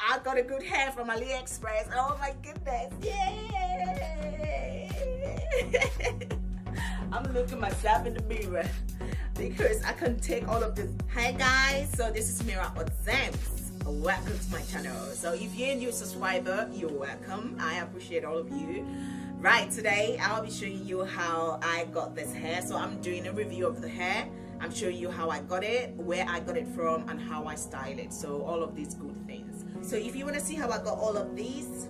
I got a good hair from Aliexpress. Oh my goodness. Yay! I'm looking myself in the mirror because I can take all of this. Hi guys, so this is Mira Oxeyegirl. Welcome to my channel. So if you're a new subscriber, you're welcome. I appreciate all of you. Right, today I'll be showing you how I got this hair. So I'm doing a review of the hair. I'm showing you how I got it, where I got it from, and how I style it. So all of these good things. So if you want to see how I got all of these,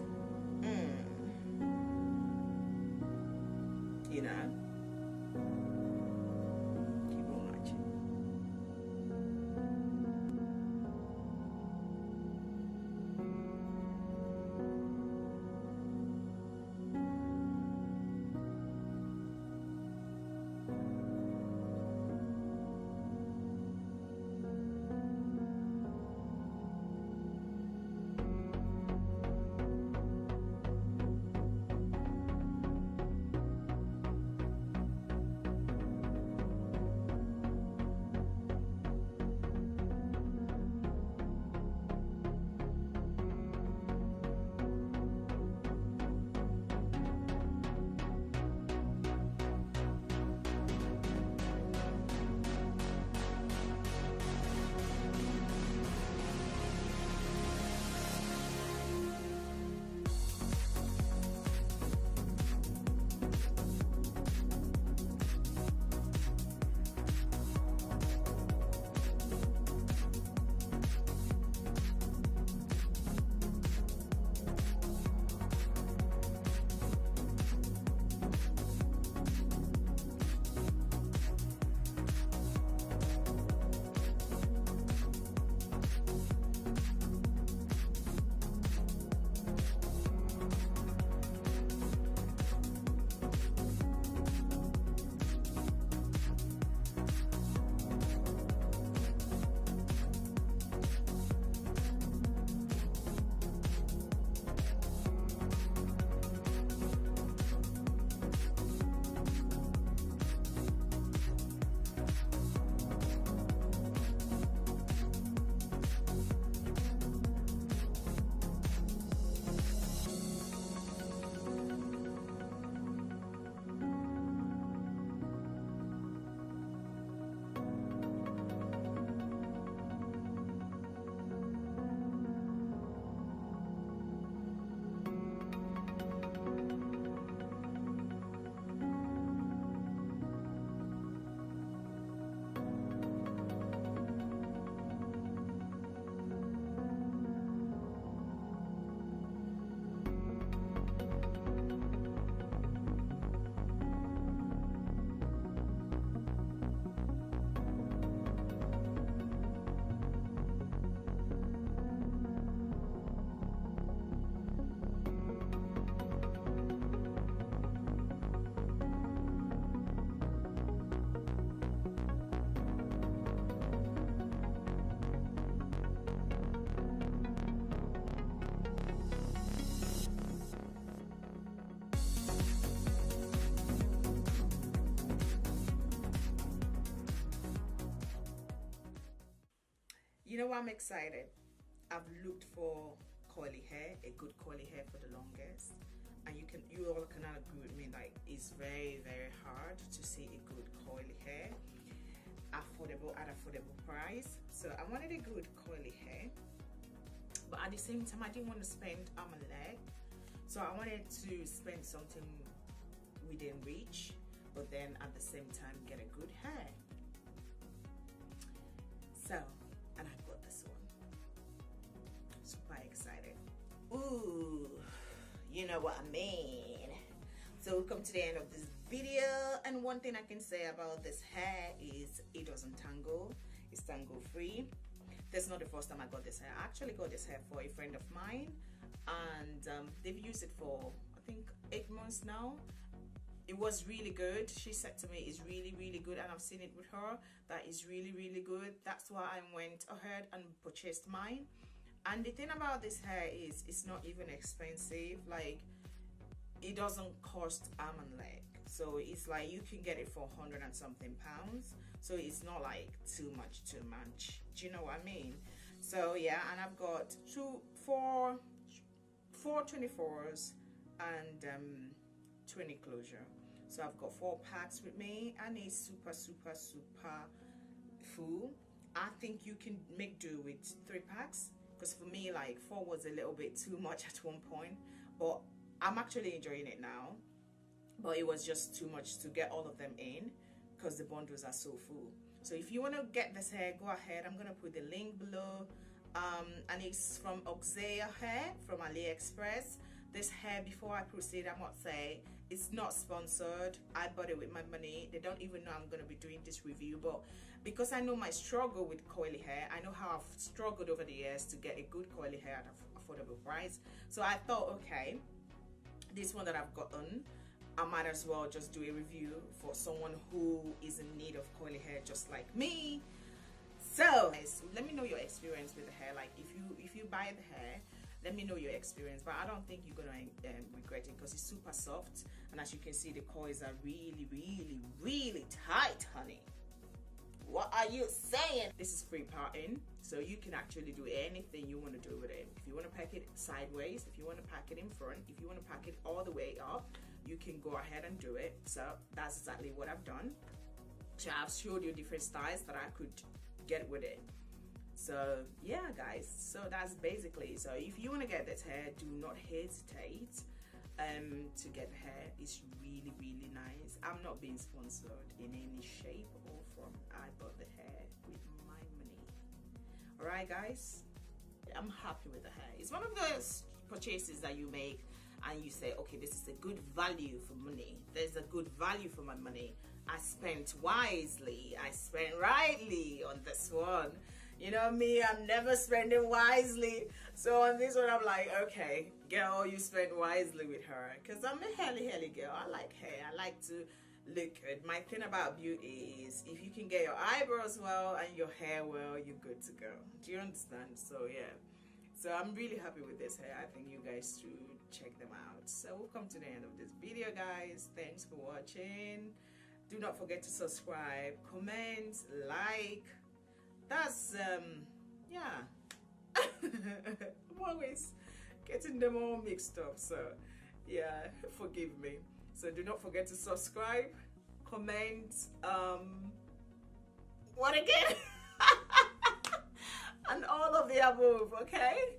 you know, keep on watching. You know, I'm excited. I've looked for curly hair, a good curly hair for the longest, and you all can agree with me, like it's very hard to see a good curly hair affordable at affordable price. So I wanted a good curly hair, but at the same time I didn't want to spend on my leg, so I wanted to spend something within reach, but then at the same time get a good hair. So, and I got this one. Super excited. Ooh, you know what I mean. So we've come to the end of this video, and one thing I can say about this hair is it doesn't tangle. It's tangle free. That's not the first time I got this hair. I actually got this hair for a friend of mine, and they've used it for I think 8 months now. It was really good. She said to me it's really good, and I've seen it with her that is really good. That's why I went ahead and purchased mine. And the thing about this hair is it's not even expensive. Like, it doesn't cost arm and leg, so it's like you can get it for 100 and something pounds, so it's not like too much. Do you know what I mean? So yeah, and I've got four 24s and 20 closure. So I've got 4 packs with me, and it's super full. I think you can make do with 3 packs, because for me, like 4 was a little bit too much at one point, but I'm actually enjoying it now. But it was just too much to get all of them in because the bundles are so full. So if you want to get this hair, go ahead. I'm gonna put the link below. And it's from Oxeye hair from Aliexpress. This hair, before I proceed, I must say it's not sponsored. I bought it with my money. They don't even know I'm gonna be doing this review, but because I know my struggle with coily hair, I know how I've struggled over the years to get a good coily hair at an affordable price. So I thought, okay, this one that I've gotten, I might as well just do a review for someone who is in need of coily hair just like me. So let me know your experience with the hair. Like if you buy the hair, let me know your experience. But I don't think you're gonna regret it, because it's super soft, and as you can see, the coils are really tight, honey. What are you saying? This is free parting, so you can actually do anything you want to do with it. If you want to pack it sideways, if you want to pack it in front, if you want to pack it all the way up, you can go ahead and do it. So that's exactly what I've done. So I've showed you different styles that I could get with it. So yeah, guys, so that's basically. So if you want to get this hair, do not hesitate to get the hair. It's really nice. I'm not being sponsored in any shape or form. I bought the hair with my money. All right, guys, I'm happy with the hair. It's one of those purchases that you make and you say, okay, this is a good value for money. There's a good value for my money. I spent wisely, I spent rightly on this one. You know me, I'm never spending wisely. So on this one, I'm like, okay, girl, you spent wisely with her. Because I'm a helly girl. I like hair. I like to look good. My thing about beauty is if you can get your eyebrows well and your hair well, you're good to go. Do you understand? So yeah. So I'm really happy with this hair. I think you guys should check them out. So we'll come to the end of this video, guys. Thanks for watching. Do not forget to subscribe, comment, like. That's yeah. I'm always getting them all mixed up, so yeah, forgive me. So do not forget to subscribe, comment, what again? And all of the above, okay?